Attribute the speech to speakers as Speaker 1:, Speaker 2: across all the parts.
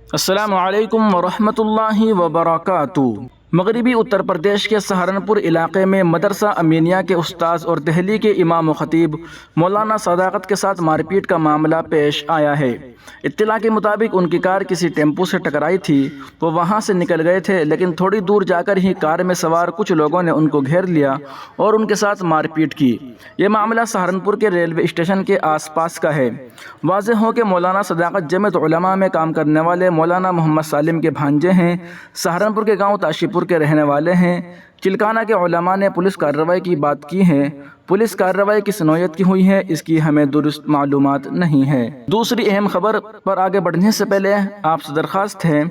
Speaker 1: السلام علیکم ورحمۃ اللہ وبرکاتہ۔ مغربی اتر پردیش کے سہارنپور علاقے میں مدرسہ امینیہ کے استاذ اور دہلی کے امام و خطیب مولانا صداقت کے ساتھ مار پیٹ کا معاملہ پیش آیا ہے۔ اطلاع کے مطابق ان کی کار کسی ٹیمپو سے ٹکرائی تھی۔ وہ وہاں سے نکل گئے تھے، لیکن تھوڑی دور جا کر ہی کار میں سوار کچھ لوگوں نے ان کو گھیر لیا اور ان کے ساتھ مار پیٹ کی۔ یہ معاملہ سہارنپور کے ریلوے اسٹیشن کے آس پاس کا ہے۔ واضح ہو کہ مولانا صداقت جمعیت علماء میں کام کرنے والے مولانا محمد سالم کے بھانجے ہیں۔ سہارنپور کے گاؤں تاشی پور کے رہنے والے ہیں۔ چلکانہ کے علماء نے پولیس کارروائی کی بات کی ہے۔ پولیس کارروائی کس نوعیت کی ہوئی ہے، اس کی ہمیں درست معلومات نہیں ہے۔ دوسری اہم خبر پر آگے بڑھنے سے پہلے آپ سے درخواست ہے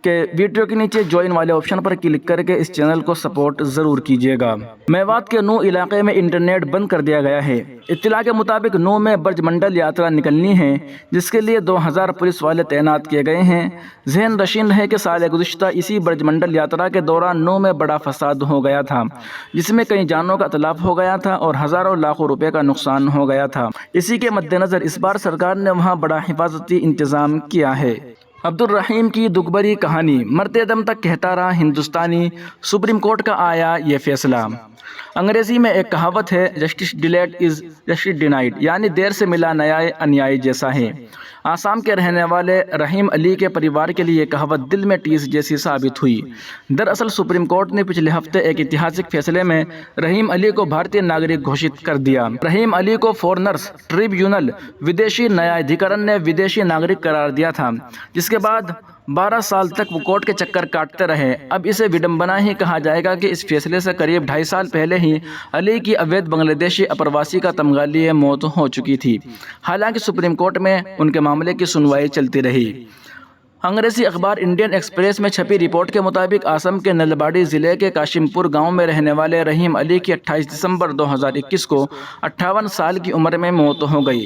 Speaker 1: کہ ویڈیو کے نیچے جوائن والے آپشن پر کلک کر کے اس چینل کو سپورٹ ضرور کیجیے گا۔ میوات کے نو علاقے میں انٹرنیٹ بند کر دیا گیا ہے۔ اطلاع کے مطابق نو میں برج منڈل یاترا نکلنی ہے، جس کے لیے 2000 پولیس والے تعینات کیے گئے ہیں۔ ذہن نشین رہے کہ سال گزشتہ اسی برج منڈل یاترا کے دوران نو میں بڑا فساد ہو گیا تھا، جس میں کئی جانوں کا اتلاف ہو گیا تھا اور ہزاروں لاکھوں روپے کا نقصان ہو گیا تھا۔ اسی کے مد نظر اس بار سرکار نے وہاں بڑا حفاظتی انتظام کیا ہے۔ عبد الرحیم کی دکھ بھری کہانی، مرتے دم تک کہتا رہا ہندوستانی، سپریم کورٹ کا آیا یہ فیصلہ۔ انگریزی میں ایک کہاوت ہے، justice delayed is justice denied, یعنی دیر سے ملا نیائے انیائے جیسا ہے۔ آسام کے رہنے والے رحیم علی کے پریوار کے لیے یہ کہاوت دل میں ٹیس جیسی ثابت ہوئی۔ دراصل سپریم کورٹ نے پچھلے ہفتے ایک ایتہاسک فیصلے میں رحیم علی کو بھارتی ناگرک گھوشت کر دیا۔ رحیم علی کو فورنرز ٹریبیونل ودیشی نیادھیکرن نے ودیشی ناگرک قرار دیا تھا، جس کے بعد 12 سال تک وہ کورٹ کے چکر کاٹتے رہے۔ اب اسے وڈمبنا ہی کہا جائے گا کہ اس فیصلے سے قریب 2.5 سال پہلے ہی علی کی اویدھ بنگلہ دیشی اپرواسی کا تمغہ لیے موت ہو چکی تھی، حالانکہ سپریم کورٹ میں ان کے معاملے کی سنوائی چلتی رہی۔ انگریزی اخبار انڈین ایکسپریس میں چھپی رپورٹ کے مطابق آسام کے نلباڑی ضلع کے کاشم پور گاؤں میں رہنے والے رحیم علی کی 28 دسمبر 2021 کو 58 سال کی عمر میں موت ہو گئی۔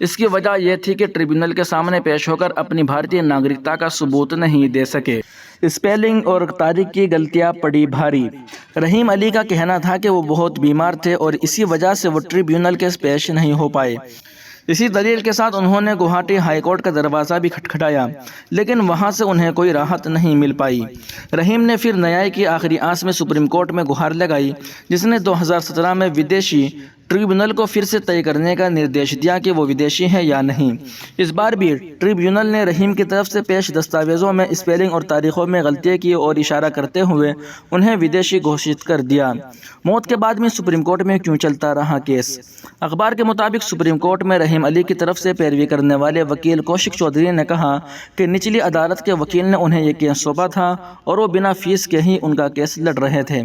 Speaker 1: اس کی وجہ یہ تھی کہ ٹریبیونل کے سامنے پیش ہو کر اپنی بھارتی ناگرکتا کا ثبوت نہیں دے سکے۔ اسپیلنگ اور تاریخ کی غلطیاں پڑی بھاری۔ رحیم علی کا کہنا تھا کہ وہ بہت بیمار تھے اور اسی وجہ سے وہ ٹریبیونل کے پیش نہیں ہو پائے۔ اسی دلیل کے ساتھ انہوں نے گوہاٹی ہائی کورٹ کا دروازہ بھی کھٹکھٹایا، لیکن وہاں سے انہیں کوئی راحت نہیں مل پائی۔ رحیم نے پھر نیائے کی آخری آس میں سپریم کورٹ میں گہار لگائی، جس نے 2017 میں ودیشی ٹریبیونل کو پھر سے طے کرنے کا نردیش دیا کہ وہ ودیشی ہیں یا نہیں۔ اس بار بھی ٹریبیونل نے رحیم کی طرف سے پیش دستاویزوں میں اسپیلنگ اور تاریخوں میں غلطی کی اور اشارہ کرتے ہوئے انہیں ودیشی گھوشت کر دیا۔ موت کے بعد میں سپریم کورٹ میں کیوں چلتا رہا کیس؟ اخبار کے مطابق سپریم کورٹ میں رحیم علی کی طرف سے پیروی کرنے والے وکیل کوشک چودھری نے کہا کہ نچلی عدالت کے وکیل نے انہیں یہ کیس سونپا تھا اور وہ بنا فیس کے ہی ان کا کیس لڑ رہے تھے۔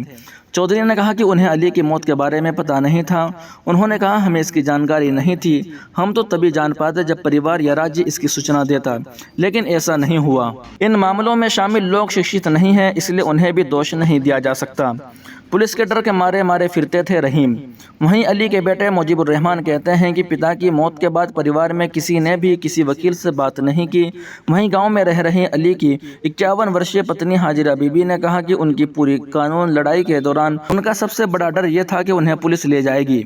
Speaker 1: چودھری نے کہا کہ انہیں علی کی موت کے بارے میں پتہ نہیں تھا۔ انہوں نے کہا، ہمیں اس کی جانکاری نہیں تھی، ہم تو تبھی جان پاتے جب پریوار یا راجیہ اس کی سوچنا دیتا، لیکن ایسا نہیں ہوا۔ ان معاملوں میں شامل لوگ شکست نہیں ہیں، اس لیے انہیں بھی دوش نہیں دیا جا سکتا۔ پولیس کے ڈر کے مارے مارے پھرتے تھے رحیم۔ وہیں علی کے بیٹے مجیب الرحمان کہتے ہیں کہ پتا کی موت کے بعد پریوار میں کسی نے بھی کسی وکیل سے بات نہیں کی۔ وہیں گاؤں میں رہ رہی علی کی 51 ورشیہ پتنی حاجرہ بی بی نے کہا کہ ان کی پوری قانون لڑائی کے دوران ان کا سب سے بڑا ڈر یہ تھا کہ انہیں پولیس لے جائے گی۔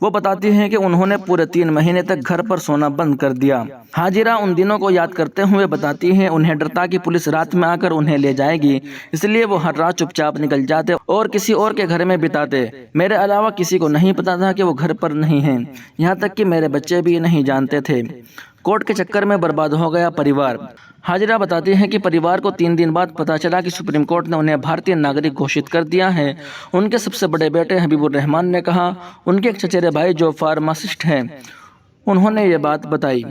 Speaker 1: وہ بتاتی ہیں کہ انہوں نے پورے 3 مہینے تک گھر پر سونا بند کر دیا۔ حاجرہ ان دنوں کو یاد کرتے ہوئے بتاتی ہیں، انہیں ڈر تھا کہ پولیس رات میں آ کر انہیں لے جائے گی، اس لیے وہ ہر رات چپ چاپ نکل جاتے اور کسی اور کے گھر میں بتاتے۔ میرے علاوہ کسی کو نہیں پتا تھا کہ وہ گھر پر نہیں ہیں، یہاں تک کہ میرے بچے بھی نہیں جانتے تھے۔ کورٹ کے چکر میں برباد ہو گیا پریوار۔ حاجرہ بتاتی ہیں کہ پریوار کو 3 دن بعد پتہ چلا کہ سپریم کورٹ نے انہیں بھارتی ناگرک گھوشت کر دیا ہے۔ ان کے سب سے بڑے بیٹے حبیب الرحمان نے کہا، ان کے ایک چچیرے بھائی جو فارماسسٹ ہیں، انہوں نے یہ بات بتائی۔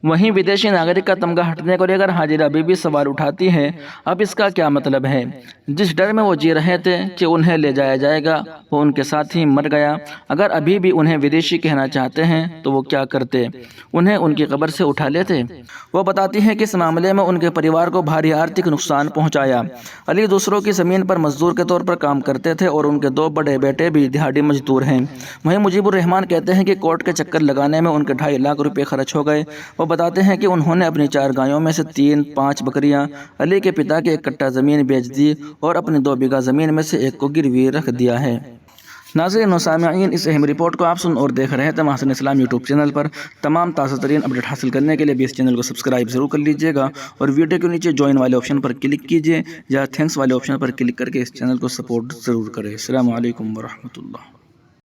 Speaker 1: وہیں ودیشی ناگرک کا تمغہ ہٹنے کو لے کر حاجرہ بی بی سوال اٹھاتی ہے، اب اس کا کیا مطلب ہے؟ جس ڈر میں وہ جی رہے تھے کہ انہیں لے جایا جائے گا، وہ ان کے ساتھ ہی مر گیا۔ اگر ابھی بھی انہیں ودیشی کہنا چاہتے ہیں تو وہ کیا کرتے؟ انہیں ان کی قبر سے اٹھا لیتے؟ وہ بتاتی ہیں کہ اس معاملے میں ان کے پریوار کو بھاری آرتھک نقصان پہنچایا۔ علی دوسروں کی زمین پر مزدور کے طور پر کام کرتے تھے اور ان کے 2 بڑے بیٹے بھی دہاڑی مزدور ہیں۔ وہیں مجیب الرحمان کہتے ہیں کہ کورٹ کے چکر لگانے میں ان کے 2.5 لاکھ روپے خرچ ہو گئے۔ وہ بتاتے ہیں کہ انہوں نے اپنی 4 گایوں میں سے 3-5 بکریاں، علی کے پتا کے 1 کٹھا زمین بیچ دی اور اپنی 2 بیگھہ زمین میں سے 1 کو گروی رکھ دیا ہے۔ ناظرین و سامعین، اس اہم رپورٹ کو آپ سن اور دیکھ رہے تھے محسن اسلام یوٹیوب چینل پر۔ تمام تازہ ترین اپڈیٹ حاصل کرنے کے لیے بھی اس چینل کو سبسکرائب ضرور کر لیجیے گا، اور ویڈیو کے نیچے جوائن والے آپشن پر کلک کیجیے یا تھینکس والے آپشن پر کلک کر کے اس چینل کو سپورٹ ضرور کریں۔ السلام علیکم ورحمۃ اللہ۔